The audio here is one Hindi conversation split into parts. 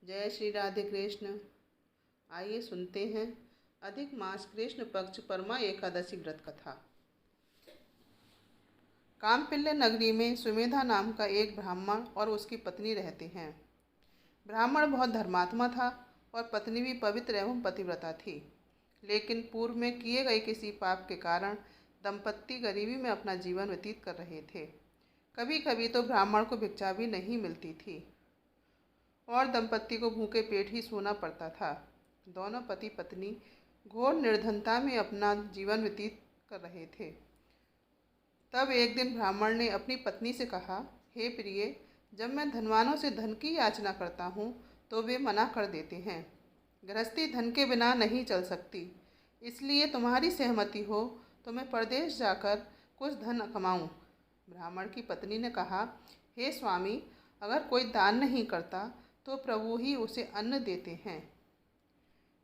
जय श्री राधे कृष्ण। आइए सुनते हैं अधिक मास कृष्ण पक्ष परमा एकादशी व्रत कथा। कामपिल्य नगरी में सुमेधा नाम का एक ब्राह्मण और उसकी पत्नी रहते हैं। ब्राह्मण बहुत धर्मात्मा था और पत्नी भी पवित्र एवं पतिव्रता थी, लेकिन पूर्व में किए गए किसी पाप के कारण दंपत्ति गरीबी में अपना जीवन व्यतीत कर रहे थे। कभी कभी तो ब्राह्मण को भिक्षा भी नहीं मिलती थी और दंपत्ति को भूखे पेट ही सोना पड़ता था। दोनों पति पत्नी घोर निर्धनता में अपना जीवन व्यतीत कर रहे थे। तब एक दिन ब्राह्मण ने अपनी पत्नी से कहा, हे प्रिय, जब मैं धनवानों से धन की याचना करता हूँ तो वे मना कर देते हैं। गृहस्थी धन के बिना नहीं चल सकती, इसलिए तुम्हारी सहमति हो तो मैं परदेश जाकर कुछ धन कमाऊँ। ब्राह्मण की पत्नी ने कहा, हे स्वामी, अगर कोई दान नहीं करता तो प्रभु ही उसे अन्न देते हैं,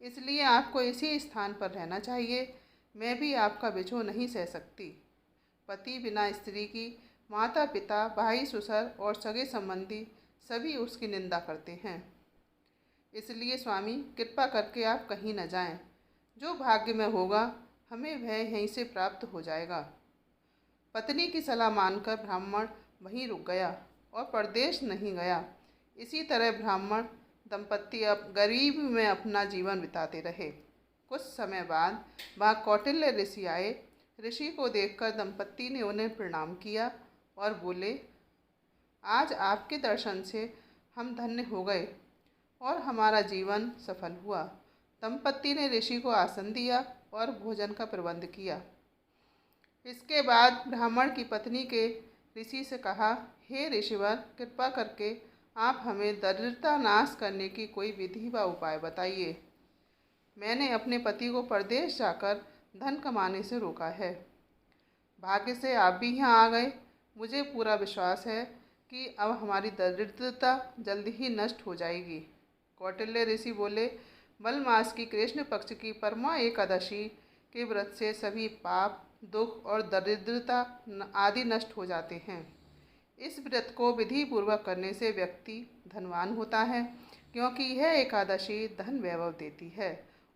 इसलिए आपको इसी स्थान पर रहना चाहिए। मैं भी आपका बिछोह नहीं सह सकती। पति बिना स्त्री की माता पिता भाई ससुर और सगे संबंधी सभी उसकी निंदा करते हैं, इसलिए स्वामी कृपा करके आप कहीं न जाएं। जो भाग्य में होगा हमें वह यहीं से प्राप्त हो जाएगा। पत्नी की सलाह मानकर ब्राह्मण वहीं रुक गया और परदेश नहीं गया। इसी तरह ब्राह्मण दंपत्ति अब गरीब में अपना जीवन बिताते रहे। कुछ समय बाद वहाँ कौटिल्य ऋषि आए। ऋषि को देखकर दंपत्ति ने उन्हें प्रणाम किया और बोले, आज आपके दर्शन से हम धन्य हो गए और हमारा जीवन सफल हुआ। दंपत्ति ने ऋषि को आसन दिया और भोजन का प्रबंध किया। इसके बाद ब्राह्मण की पत्नी के ऋषि से कहा, हे ऋषिवर, कृपा करके आप हमें दरिद्रता नाश करने की कोई विधि व उपाय बताइए। मैंने अपने पति को परदेश जाकर धन कमाने से रोका है। भाग्य से आप भी यहाँ आ गए। मुझे पूरा विश्वास है कि अब हमारी दरिद्रता जल्द ही नष्ट हो जाएगी। कौटिल्य ऋषि बोले, मल मास की कृष्ण पक्ष की परमा एकादशी के व्रत से सभी पाप, दुख और दरिद्रता आदि नष्ट हो जाते हैं। इस व्रत को विधि पूर्वक करने से व्यक्ति धनवान होता है, क्योंकि यह एकादशी धन वैभव देती है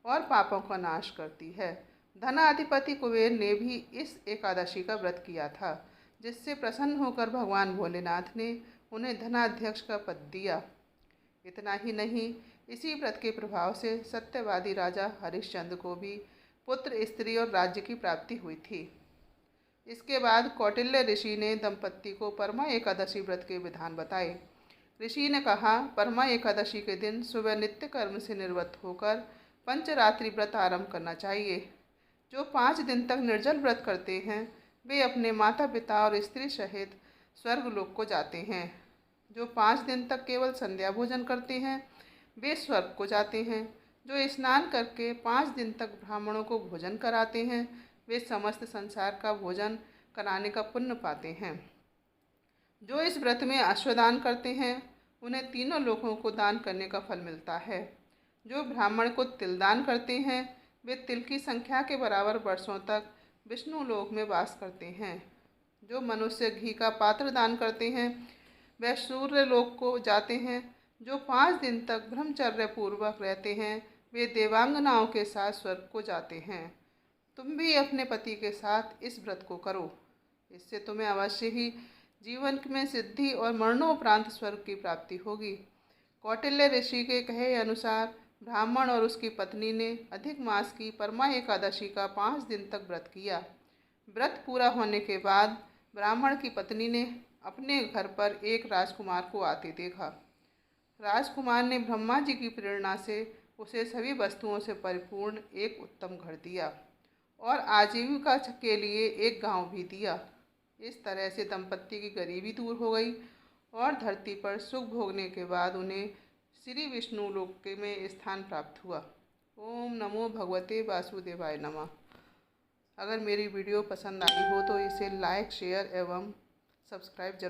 और पापों का नाश करती है। धनाधिपति कुबेर ने भी इस एकादशी का व्रत किया था, जिससे प्रसन्न होकर भगवान भोलेनाथ ने उन्हें धनाध्यक्ष का पद दिया। इतना ही नहीं, इसी व्रत के प्रभाव से सत्यवादी राजा हरिश्चंद्र को भी पुत्र, स्त्री और राज्य की प्राप्ति हुई थी। इसके बाद कौटिल्य ऋषि ने दंपत्ति को परमा एकादशी व्रत के विधान बताए। ऋषि ने कहा, परमा एकादशी के दिन सुबह नित्य कर्म से निवृत्त होकर पंचरात्रि व्रत आरंभ करना चाहिए। जो 5 दिन तक निर्जल व्रत करते हैं वे अपने माता पिता और स्त्री सहित स्वर्गलोक को जाते हैं। जो 5 दिन तक केवल संध्या भोजन करते हैं वे स्वर्ग को जाते हैं। जो स्नान करके 5 दिन तक ब्राह्मणों को भोजन कराते हैं वे समस्त संसार का भोजन कराने का पुण्य पाते हैं। जो इस व्रत में अश्वदान करते हैं उन्हें तीनों लोकों को दान करने का फल मिलता है। जो ब्राह्मण को तिल दान करते हैं वे तिल की संख्या के बराबर वर्षों तक विष्णु लोक में वास करते हैं। जो मनुष्य घी का पात्र दान करते हैं वे सूर्य लोक को जाते हैं। जो 5 दिन तक ब्रह्मचर्य पूर्वक रहते हैं वे देवांगनाओं के साथ स्वर्ग को जाते हैं। तुम भी अपने पति के साथ इस व्रत को करो, इससे तुम्हें अवश्य ही जीवन में सिद्धि और मरणोपरांत स्वर्ग की प्राप्ति होगी। कौटिल्य ऋषि के कहे अनुसार ब्राह्मण और उसकी पत्नी ने अधिक मास की परमा एकादशी का 5 दिन तक व्रत किया। व्रत पूरा होने के बाद ब्राह्मण की पत्नी ने अपने घर पर एक राजकुमार को आते देखा। राजकुमार ने ब्रह्मा जी की प्रेरणा से उसे सभी वस्तुओं से परिपूर्ण एक उत्तम घर दिया और आजीविका के लिए एक गांव भी दिया। इस तरह से दंपत्ति की गरीबी दूर हो गई और धरती पर सुख भोगने के बाद उन्हें श्री विष्णु लोक में स्थान प्राप्त हुआ। ओम नमो भगवते वासुदेवाय नमः। अगर मेरी वीडियो पसंद आई हो तो इसे लाइक, शेयर एवं सब्सक्राइब जरूर